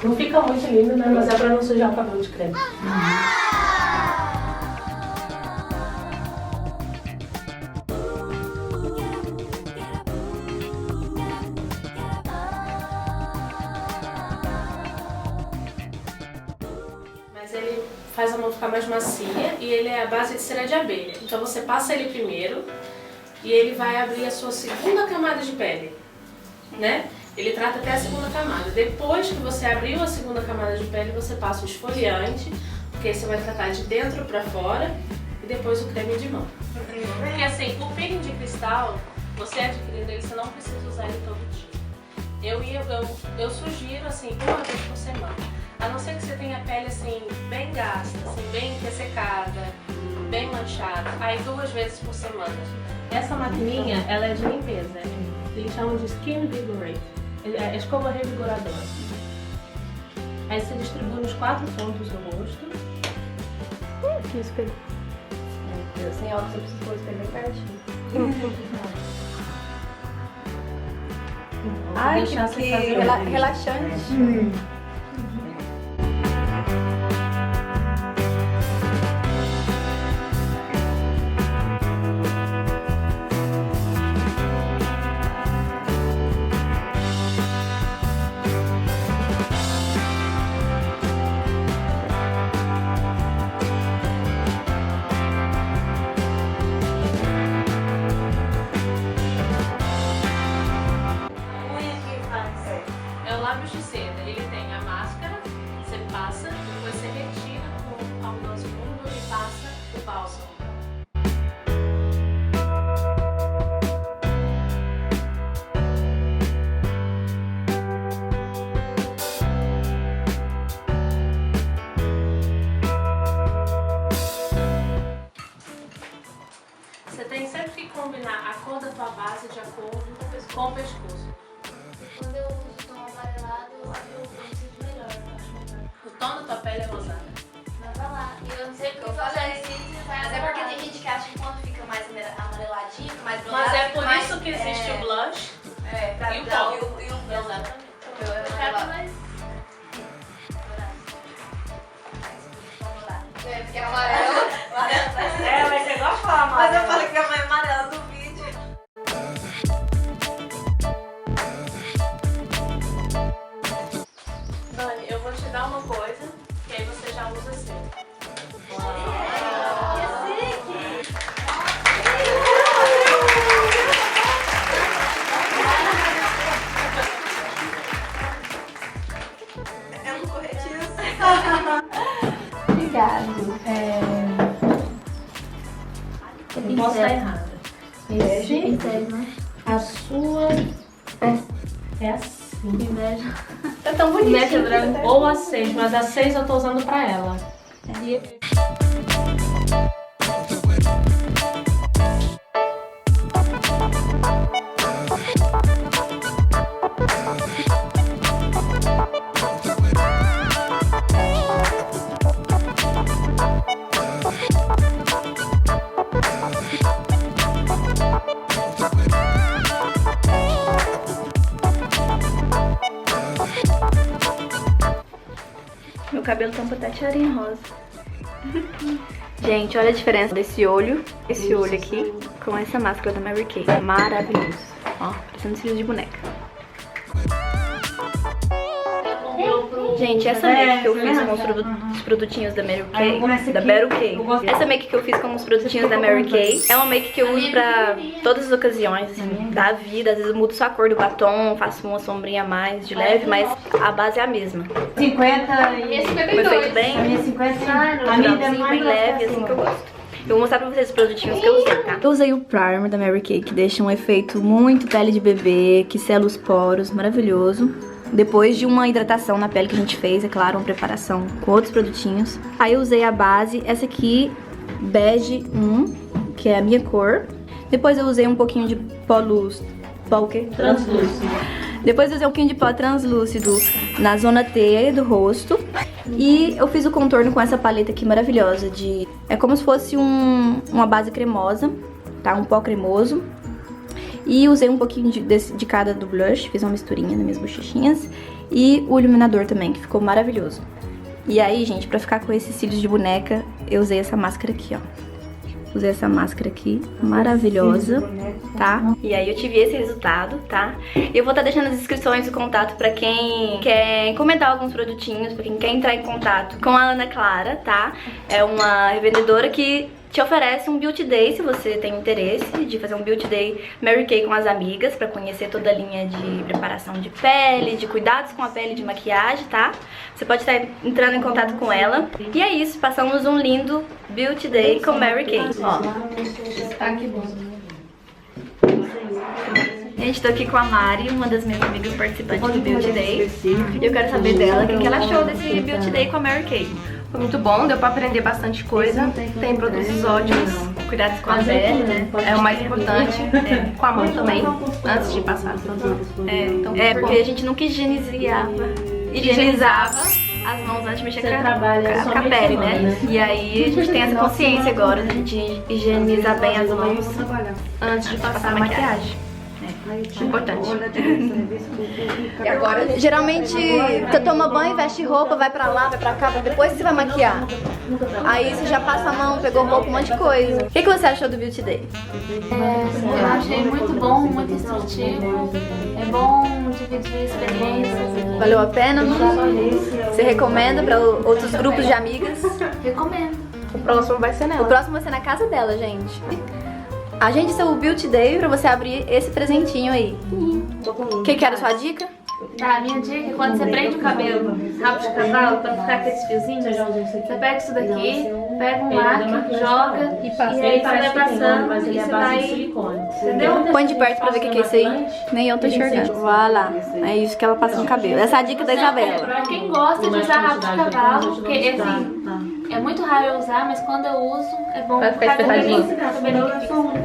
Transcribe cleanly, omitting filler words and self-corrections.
Não fica muito lindo, né? Mas é pra não sujar o cabelo de creme. Mas ele faz a mão ficar mais macia e ele é a base de cera de abelha. Então você passa ele primeiro e ele vai abrir a sua segunda camada de pele, né? Ele trata até a segunda camada. Depois que você abriu a segunda camada de pele, você passa o esfoliante, porque aí você vai tratar de dentro pra fora, e depois o creme de mão. Porque assim, o peeling de cristal, você adquirindo ele, você não precisa usar ele todo dia. Eu sugiro assim, uma vez por semana. A não ser que você tenha a pele assim, bem gasta, assim, bem ressecada, bem manchada. Aí 2 vezes por semana. Essa maquininha, ela é de limpeza. Eles chamam de Skin Vigorate. É escova revigoradora. Aí você distribui nos 4 pontos do rosto. Que espelho. Eu sem óculos eu preciso pôr o espelho bem pertinho. Ai, que relaxante. É o lábios de seda. Ele tem a máscara, você passa, depois você retira com algodão fundo e passa o bálsamo. Você tem sempre que combinar a cor da tua base de acordo com o pescoço. Quando eu uso tom amarelado, eu sinto melhor, eu acho melhor. O tom da tua pele é rosada. Vai pra lá. E eu não sei porque eu falei. Mas é porque tem gente que acha que quando fica mais amareladinho, mais bronzeado, Mas é fica por mais, isso que existe o blush pra e o dar pó. e o Exatamente. Eu quero mais. É, porque é amarelo. É, mas você gosta de falar Mas eu amarelo. falei que é mais amarelo do vídeo. Dani, eu vou te dar uma coisa que aí você já usa assim. É um corretivo. Obrigado. Eu posso estar errada. Esse, a sua é assim. Inveja. Tá tão bonitinho. Inveja branca. Ou a 6, mas a 6 eu tô usando pra ela. Meu cabelo tampa até tiarinha rosa. Gente, olha a diferença desse olho, esse olho aqui, com essa máscara da Mary Kay. Maravilhoso. Ó, parecendo cílios de boneca. Gente, essa make que eu fiz com os produtinhos da Mary Kay, essa make que eu fiz com os produtinhos da Mary Kay, é uma make que eu uso pra todas as ocasiões, assim, da vida. Às vezes eu mudo só a cor do batom, faço uma sombrinha a mais de leve, mas a base é a mesma. 50 e... Foi feito bem, A minha 50 a minha bem leve, assim que eu gosto. Eu vou mostrar pra vocês os produtinhos que eu usei, tá? Eu usei o primer da Mary Kay, que deixa um efeito muito pele de bebê, que sela os poros, maravilhoso. Depois de uma hidratação na pele que a gente fez, é claro, uma preparação com outros produtinhos. Aí eu usei a base, essa aqui, bege 1, que é a minha cor. Depois eu usei um pouquinho de pó luz... Pó o quê? Translúcido. Depois eu usei um pouquinho de pó translúcido na zona T do rosto. E eu fiz o contorno com essa paleta aqui maravilhosa de... É como se fosse uma base cremosa, tá? Um pó cremoso. E usei um pouquinho de cada do blush, fiz uma misturinha nas minhas bochechinhas. E o iluminador também, que ficou maravilhoso. E aí, gente, pra ficar com esses cílios de boneca, eu usei essa máscara aqui, ó. Usei essa máscara aqui, maravilhosa, tá? E aí eu tive esse resultado, tá? Eu vou estar deixando nas descrições o contato pra quem quer encomendar alguns produtinhos, pra quem quer entrar em contato com a Ana Clara, tá? É uma revendedora que te oferece um Beauty Day, se você tem interesse de fazer um Beauty Day Mary Kay com as amigas, pra conhecer toda a linha de preparação de pele, de cuidados com a pele, de maquiagem, tá? Você pode estar entrando em contato com ela. E é isso, passamos um lindo Beauty Day com Mary Kay. Ó, Tá que bom. gente, tô aqui com a Mari, uma das minhas amigas participantes do Beauty Day. E eu quero saber dela o que ela achou desse Beauty Day com a Mary Kay. Foi muito bom, deu pra aprender bastante coisa. Tem produtos ótimos. Cuidados com a pele, né? É o mais importante. Com a mão também, antes de passar. Então, Porque a gente nunca higienizava as mãos antes de mexer Você com trabalha a somente pele, mão, né? né? E aí a gente tem essa consciência agora de a gente higienizar bem as mãos antes de passar a maquiagem. Importante. E agora, geralmente, você toma banho, veste roupa, vai pra lá, vai pra cá, depois você vai maquiar. Aí você já passa a mão, pegou roupa, um monte de coisa. O que você achou do Beauty Day? Eu achei muito bom, muito instrutivo. É bom dividir experiências. Valeu a pena? Você recomenda pra outros grupos de amigas? Recomendo. O próximo vai ser O nela. próximo vai ser na casa dela, gente. Agende seu Beauty Day pra você abrir esse presentinho aí. Que era a sua dica? Tá, a minha dica é quando você prende o cabelo rabo de cavalo pra ficar aqueles fiozinhos, você pega isso daqui, pega um lacre, joga e aí você vai passando e você vai, entendeu? Põe de perto pra ver o que é isso aí. Nem eu tô enxergando. Vai lá. É isso que ela passa no cabelo. Essa é a dica da Isabela. Pra quem gosta de usar rabo de cavalo, porque assim, é muito raro eu usar, mas quando eu uso é bom Vai ficar cabelinho, espetadinho. cabelinho que fica.